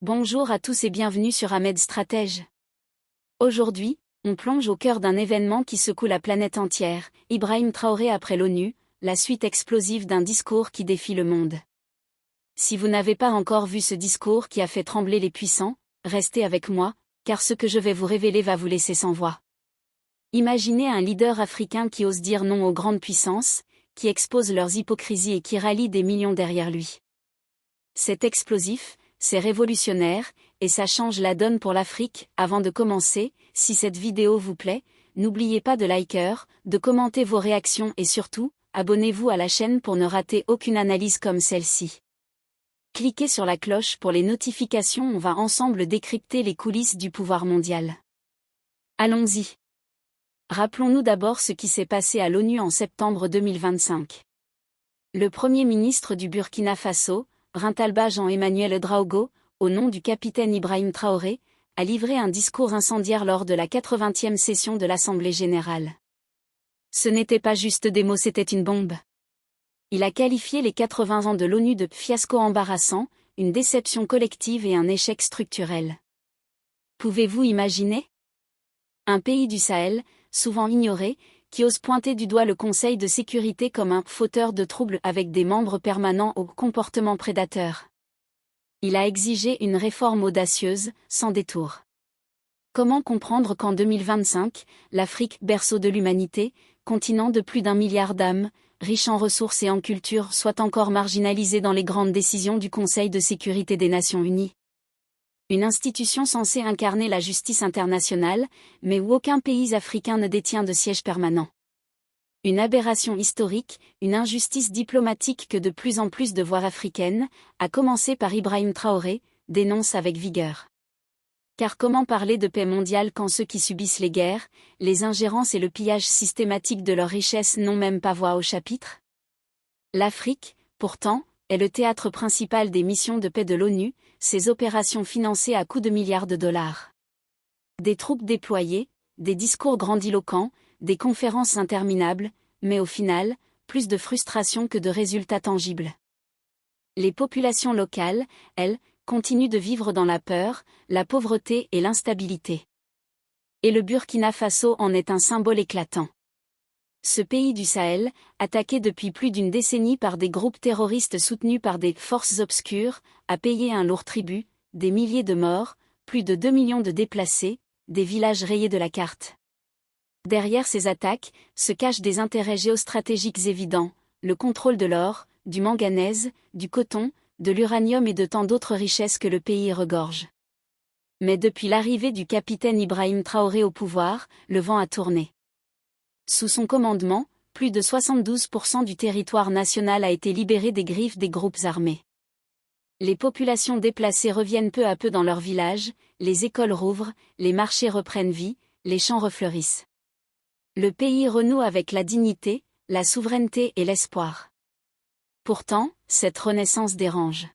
Bonjour à tous et bienvenue sur Ahmed Stratège. Aujourd'hui, on plonge au cœur d'un événement qui secoue la planète entière, Ibrahim Traoré après l'ONU, la suite explosive d'un discours qui défie le monde. Si vous n'avez pas encore vu ce discours qui a fait trembler les puissants, restez avec moi, car ce que je vais vous révéler va vous laisser sans voix. Imaginez un leader africain qui ose dire non aux grandes puissances, qui expose leurs hypocrisies et qui rallie des millions derrière lui. C'est explosif, c'est révolutionnaire, et ça change la donne pour l'Afrique. Avant de commencer, si cette vidéo vous plaît, n'oubliez pas de liker, de commenter vos réactions et surtout, abonnez-vous à la chaîne pour ne rater aucune analyse comme celle-ci. Cliquez sur la cloche pour les notifications, on va ensemble décrypter les coulisses du pouvoir mondial. Allons-y. Rappelons-nous d'abord ce qui s'est passé à l'ONU en septembre 2025. Le Premier ministre du Burkina Faso, Rintalba Jean-Emmanuel Draogo, au nom du capitaine Ibrahim Traoré, a livré un discours incendiaire lors de la 80e session de l'Assemblée générale. Ce n'était pas juste des mots, c'était une bombe. Il a qualifié les 80 ans de l'ONU de fiasco embarrassant, une déception collective et un échec structurel. Pouvez-vous imaginer ? Un pays du Sahel, souvent ignoré, qui ose pointer du doigt le Conseil de sécurité comme un fauteur de troubles avec des membres permanents au comportement prédateur. Il a exigé une réforme audacieuse, sans détour. Comment comprendre qu'en 2025, l'Afrique, berceau de l'humanité, continent de plus d'1 milliard d'âmes, riche en ressources et en culture, soit encore marginalisée dans les grandes décisions du Conseil de sécurité des Nations Unies ? Une institution censée incarner la justice internationale, mais où aucun pays africain ne détient de siège permanent. Une aberration historique, une injustice diplomatique que de plus en plus de voix africaines, à commencer par Ibrahim Traoré, dénoncent avec vigueur. Car comment parler de paix mondiale quand ceux qui subissent les guerres, les ingérences et le pillage systématique de leurs richesses n'ont même pas voix au chapitre ? L'Afrique, pourtant, est le théâtre principal des missions de paix de l'ONU, ces opérations financées à coups de milliards de dollars. Des troupes déployées, des discours grandiloquents, des conférences interminables, mais au final, plus de frustration que de résultats tangibles. Les populations locales, elles, continuent de vivre dans la peur, la pauvreté et l'instabilité. Et le Burkina Faso en est un symbole éclatant. Ce pays du Sahel, attaqué depuis plus d'une décennie par des groupes terroristes soutenus par des forces obscures, a payé un lourd tribut, des milliers de morts, plus de 2 millions de déplacés, des villages rayés de la carte. Derrière ces attaques, se cachent des intérêts géostratégiques évidents, le contrôle de l'or, du manganèse, du coton, de l'uranium et de tant d'autres richesses que le pays regorge. Mais depuis l'arrivée du capitaine Ibrahim Traoré au pouvoir, le vent a tourné. Sous son commandement, plus de 72% du territoire national a été libéré des griffes des groupes armés. Les populations déplacées reviennent peu à peu dans leurs villages, les écoles rouvrent, les marchés reprennent vie, les champs refleurissent. Le pays renoue avec la dignité, la souveraineté et l'espoir. Pourtant, cette renaissance dérange.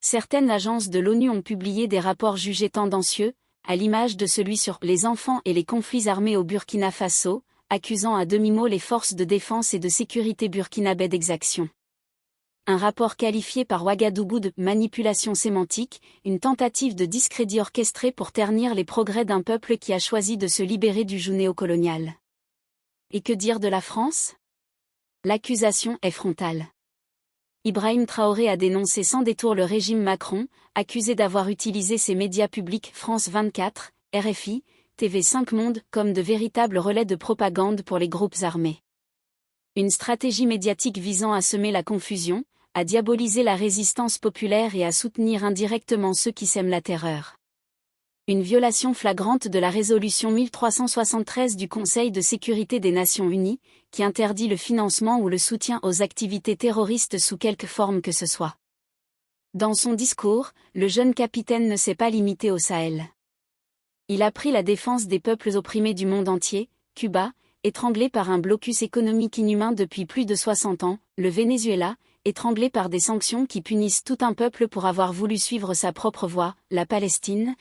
Certaines agences de l'ONU ont publié des rapports jugés tendancieux, à l'image de celui sur les enfants et les conflits armés au Burkina Faso, accusant à demi-mot les forces de défense et de sécurité burkinabè d'exaction. Un rapport qualifié par Ouagadougou de « manipulation sémantique », une tentative de discrédit orchestrée pour ternir les progrès d'un peuple qui a choisi de se libérer du joug néocolonial. Et que dire de la France ? L'accusation est frontale. Ibrahim Traoré a dénoncé sans détour le régime Macron, accusé d'avoir utilisé ses médias publics France 24, RFI, TV5 Monde comme de véritables relais de propagande pour les groupes armés. Une stratégie médiatique visant à semer la confusion, à diaboliser la résistance populaire et à soutenir indirectement ceux qui sèment la terreur. Une violation flagrante de la résolution 1373 du Conseil de sécurité des Nations Unies, qui interdit le financement ou le soutien aux activités terroristes sous quelque forme que ce soit. Dans son discours, le jeune capitaine ne s'est pas limité au Sahel. Il a pris la défense des peuples opprimés du monde entier, Cuba, étranglé par un blocus économique inhumain depuis plus de 60 ans, le Venezuela, étranglé par des sanctions qui punissent tout un peuple pour avoir voulu suivre sa propre voie, la Palestine,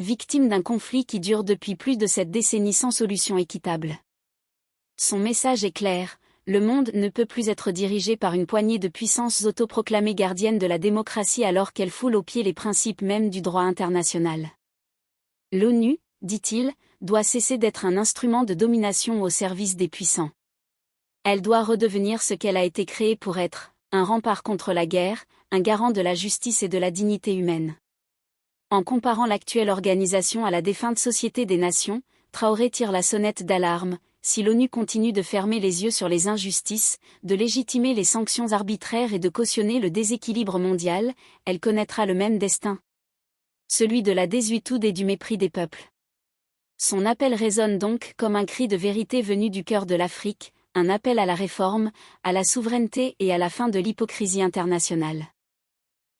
victime d'un conflit qui dure depuis plus de 7 décennies sans solution équitable. Son message est clair, le monde ne peut plus être dirigé par une poignée de puissances autoproclamées gardiennes de la démocratie alors qu'elles foulent aux pieds les principes mêmes du droit international. L'ONU, dit-il, doit cesser d'être un instrument de domination au service des puissants. Elle doit redevenir ce qu'elle a été créée pour être, un rempart contre la guerre, un garant de la justice et de la dignité humaine. En comparant l'actuelle organisation à la défunte Société des Nations, Traoré tire la sonnette d'alarme. Si l'ONU continue de fermer les yeux sur les injustices, de légitimer les sanctions arbitraires et de cautionner le déséquilibre mondial, elle connaîtra le même destin. Celui de la désuétude et du mépris des peuples. Son appel résonne donc comme un cri de vérité venu du cœur de l'Afrique, un appel à la réforme, à la souveraineté et à la fin de l'hypocrisie internationale.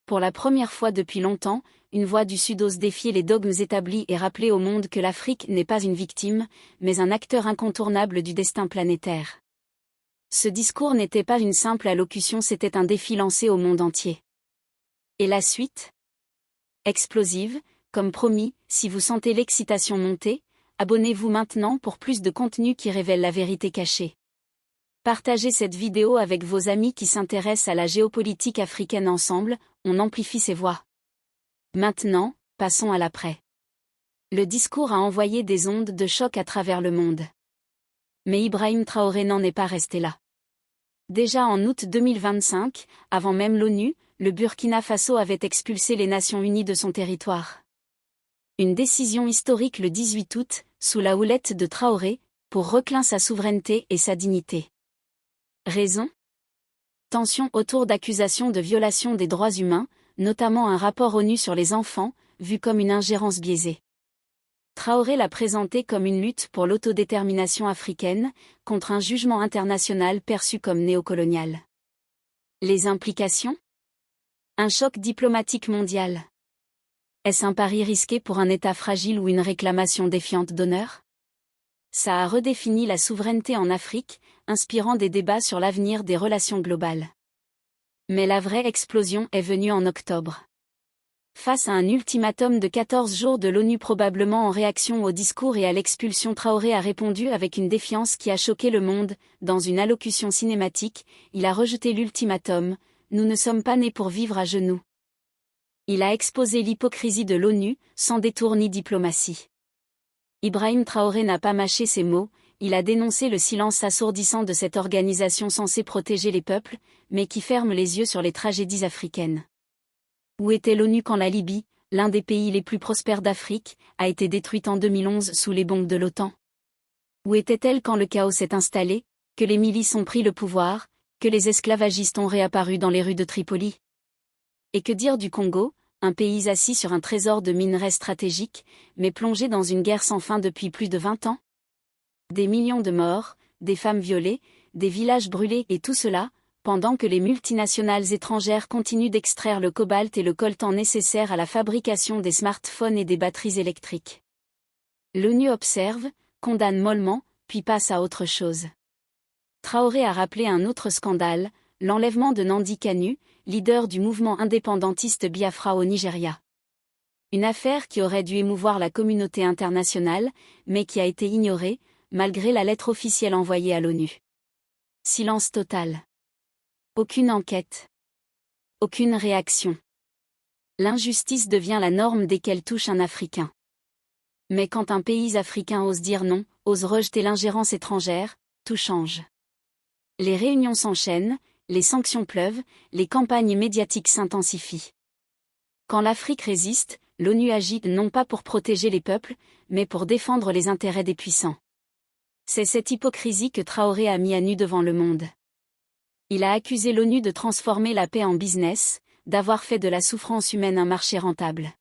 Pour la première fois depuis longtemps, une voix du Sud ose défier les dogmes établis et rappeler au monde que l'Afrique n'est pas une victime, mais un acteur incontournable du destin planétaire. Ce discours n'était pas une simple allocution, c'était un défi lancé au monde entier. Et la suite ? Explosive, comme promis, si vous sentez l'excitation monter, abonnez-vous maintenant pour plus de contenu qui révèle la vérité cachée. Partagez cette vidéo avec vos amis qui s'intéressent à la géopolitique africaine ensemble, on amplifie ces voix. Maintenant, passons à l'après. Le discours a envoyé des ondes de choc à travers le monde. Mais Ibrahim Traoré n'en est pas resté là. Déjà en août 2025, avant même l'ONU, le Burkina Faso avait expulsé les Nations Unies de son territoire. Une décision historique le 18 août, sous la houlette de Traoré, pour reclin sa souveraineté et sa dignité. Raison ? Tension autour d'accusations de violation des droits humains, notamment un rapport ONU sur les enfants, vu comme une ingérence biaisée. Traoré l'a présenté comme une lutte pour l'autodétermination africaine, contre un jugement international perçu comme néocolonial. Les implications ? Un choc diplomatique mondial. Est-ce un pari risqué pour un État fragile ou une réclamation défiante d'honneur ? Ça a redéfini la souveraineté en Afrique, inspirant des débats sur l'avenir des relations globales. Mais la vraie explosion est venue en octobre. Face à un ultimatum de 14 jours de l'ONU probablement en réaction au discours et à l'expulsion, Traoré a répondu avec une défiance qui a choqué le monde. Dans une allocution cinématique, il a rejeté l'ultimatum « Nous ne sommes pas nés pour vivre à genoux ». Il a exposé l'hypocrisie de l'ONU, sans détour ni diplomatie. Ibrahim Traoré n'a pas mâché ses mots, il a dénoncé le silence assourdissant de cette organisation censée protéger les peuples, mais qui ferme les yeux sur les tragédies africaines. Où était l'ONU quand la Libye, l'un des pays les plus prospères d'Afrique, a été détruite en 2011 sous les bombes de l'OTAN? Où était-elle quand le chaos s'est installé, que les milices ont pris le pouvoir, que les esclavagistes ont réapparu dans les rues de Tripoli? Et que dire du Congo, un pays assis sur un trésor de minerais stratégiques, mais plongé dans une guerre sans fin depuis plus de 20 ans? Des millions de morts, des femmes violées, des villages brûlés et tout cela, pendant que les multinationales étrangères continuent d'extraire le cobalt et le coltan nécessaires à la fabrication des smartphones et des batteries électriques. L'ONU observe, condamne mollement, puis passe à autre chose. Traoré a rappelé un autre scandale, l'enlèvement de Nnamdi Kanu, leader du mouvement indépendantiste Biafra au Nigeria. Une affaire qui aurait dû émouvoir la communauté internationale, mais qui a été ignorée, malgré la lettre officielle envoyée à l'ONU. Silence total. Aucune enquête. Aucune réaction. L'injustice devient la norme dès qu'elle touche un Africain. Mais quand un pays africain ose dire non, ose rejeter l'ingérence étrangère, tout change. Les réunions s'enchaînent, les sanctions pleuvent, les campagnes médiatiques s'intensifient. Quand l'Afrique résiste, l'ONU agit non pas pour protéger les peuples, mais pour défendre les intérêts des puissants. C'est cette hypocrisie que Traoré a mis à nu devant le monde. Il a accusé l'ONU de transformer la paix en business, d'avoir fait de la souffrance humaine un marché rentable.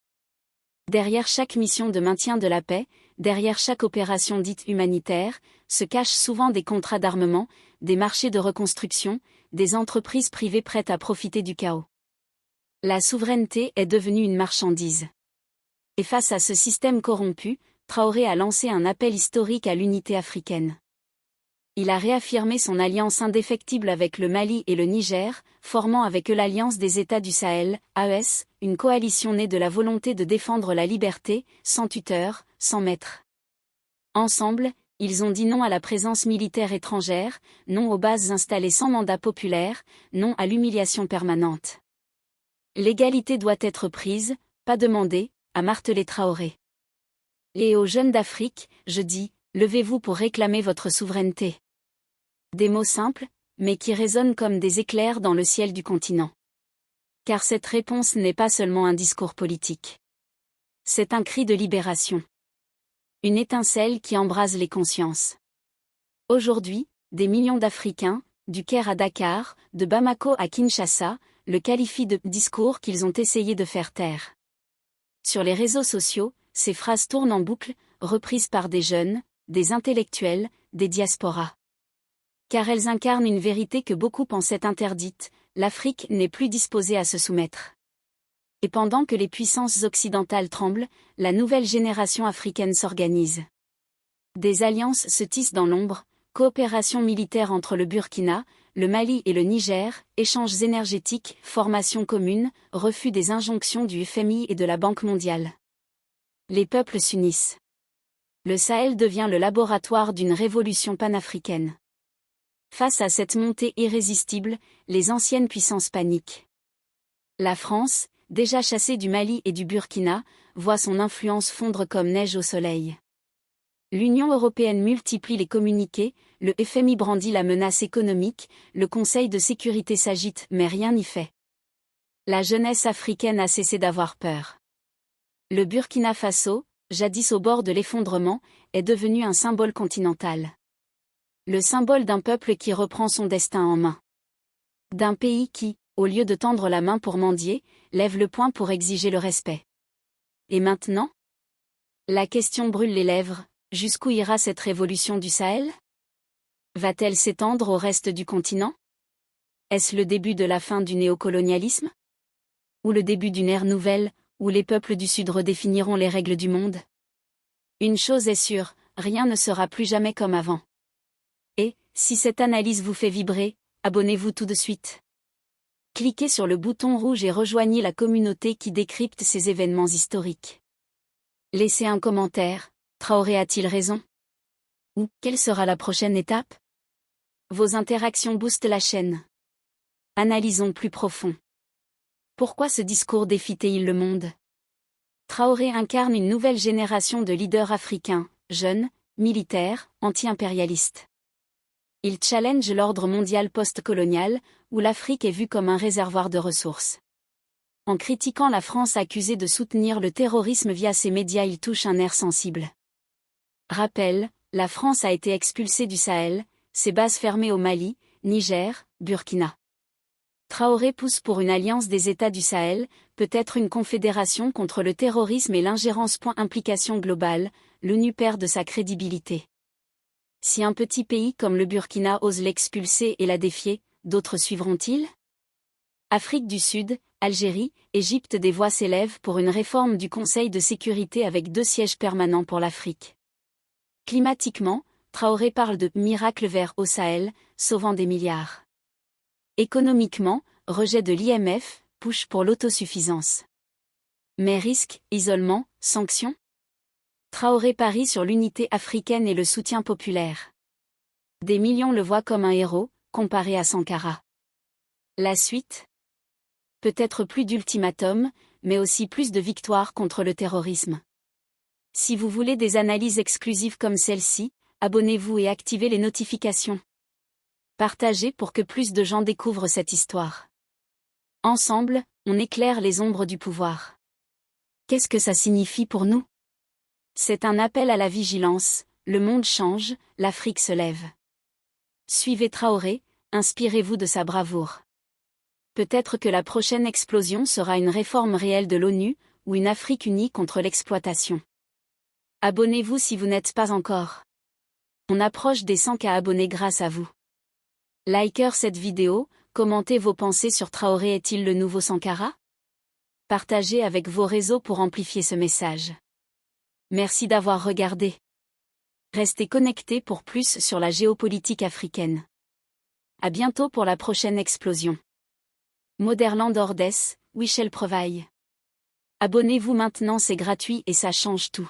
Derrière chaque mission de maintien de la paix, derrière chaque opération dite humanitaire, se cachent souvent des contrats d'armement, des marchés de reconstruction, des entreprises privées prêtes à profiter du chaos. La souveraineté est devenue une marchandise. Et face à ce système corrompu, Traoré a lancé un appel historique à l'unité africaine. Il a réaffirmé son alliance indéfectible avec le Mali et le Niger, formant avec eux l'Alliance des États du Sahel, AES, une coalition née de la volonté de défendre la liberté, sans tuteur, sans maître. Ensemble, ils ont dit non à la présence militaire étrangère, non aux bases installées sans mandat populaire, non à l'humiliation permanente. L'égalité doit être prise, pas demandée, a martelé Traoré. Et aux jeunes d'Afrique, je dis, levez-vous pour réclamer votre souveraineté. Des mots simples, mais qui résonnent comme des éclairs dans le ciel du continent. Car cette réponse n'est pas seulement un discours politique. C'est un cri de libération. Une étincelle qui embrase les consciences. Aujourd'hui, des millions d'Africains, du Caire à Dakar, de Bamako à Kinshasa, le qualifient de discours qu'ils ont essayé de faire taire. Sur les réseaux sociaux, ces phrases tournent en boucle, reprises par des jeunes, des intellectuels, des diasporas. Car elles incarnent une vérité que beaucoup pensaient interdite, l'Afrique n'est plus disposée à se soumettre. Et pendant que les puissances occidentales tremblent, la nouvelle génération africaine s'organise. Des alliances se tissent dans l'ombre, coopération militaire entre le Burkina, le Mali et le Niger, échanges énergétiques, formation commune, refus des injonctions du FMI et de la Banque mondiale. Les peuples s'unissent. Le Sahel devient le laboratoire d'une révolution panafricaine. Face à cette montée irrésistible, les anciennes puissances paniquent. La France, déjà chassée du Mali et du Burkina, voit son influence fondre comme neige au soleil. L'Union européenne multiplie les communiqués, le FMI brandit la menace économique, le Conseil de sécurité s'agite mais rien n'y fait. La jeunesse africaine a cessé d'avoir peur. Le Burkina Faso, jadis au bord de l'effondrement, est devenu un symbole continental. Le symbole d'un peuple qui reprend son destin en main. D'un pays qui, au lieu de tendre la main pour mendier, lève le poing pour exiger le respect. Et maintenant ? La question brûle les lèvres, jusqu'où ira cette révolution du Sahel ? Va-t-elle s'étendre au reste du continent ? Est-ce le début de la fin du néocolonialisme ? Ou le début d'une ère nouvelle, où les peuples du Sud redéfiniront les règles du monde ? Une chose est sûre, rien ne sera plus jamais comme avant. Et, si cette analyse vous fait vibrer, abonnez-vous tout de suite. Cliquez sur le bouton rouge et rejoignez la communauté qui décrypte ces événements historiques. Laissez un commentaire, Traoré a-t-il raison ? Ou, quelle sera la prochaine étape ? Vos interactions boostent la chaîne. Analysons plus profond. Pourquoi ce discours défie-t-il le monde ? Traoré incarne une nouvelle génération de leaders africains, jeunes, militaires, anti-impérialistes. Il challenge l'ordre mondial post-colonial, où l'Afrique est vue comme un réservoir de ressources. En critiquant la France accusée de soutenir le terrorisme via ses médias, il touche un nerf sensible. Rappel, la France a été expulsée du Sahel, ses bases fermées au Mali, Niger, Burkina. Traoré pousse pour une alliance des États du Sahel, peut-être une confédération contre le terrorisme et l'ingérence. Implication globale, l'ONU perd de sa crédibilité. Si un petit pays comme le Burkina ose l'expulser et la défier, d'autres suivront-ils ? Afrique du Sud, Algérie, Égypte, des voix s'élèvent pour une réforme du Conseil de sécurité avec 2 sièges permanents pour l'Afrique. Climatiquement, Traoré parle de « miracle vert au Sahel », sauvant des milliards. Économiquement, rejet de l'IMF, push pour l'autosuffisance. Mais risque, isolement, sanctions ? Traoré parie sur l'unité africaine et le soutien populaire. Des millions le voient comme un héros, comparé à Sankara. La suite ? Peut-être plus d'ultimatums, mais aussi plus de victoires contre le terrorisme. Si vous voulez des analyses exclusives comme celle-ci, abonnez-vous et activez les notifications. Partagez pour que plus de gens découvrent cette histoire. Ensemble, on éclaire les ombres du pouvoir. Qu'est-ce que ça signifie pour nous ? C'est un appel à la vigilance, le monde change, l'Afrique se lève. Suivez Traoré, inspirez-vous de sa bravoure. Peut-être que la prochaine explosion sera une réforme réelle de l'ONU, ou une Afrique unie contre l'exploitation. Abonnez-vous si vous n'êtes pas encore. On approche des 100K abonnés grâce à vous. Likez cette vidéo, commentez vos pensées sur Traoré est-il le nouveau Sankara ? Partagez avec vos réseaux pour amplifier ce message. Merci d'avoir regardé. Restez connectés pour plus sur la géopolitique africaine. À bientôt pour la prochaine explosion. Moderland Ordès, Wichel Prevaille. Abonnez-vous maintenant, c'est gratuit et ça change tout.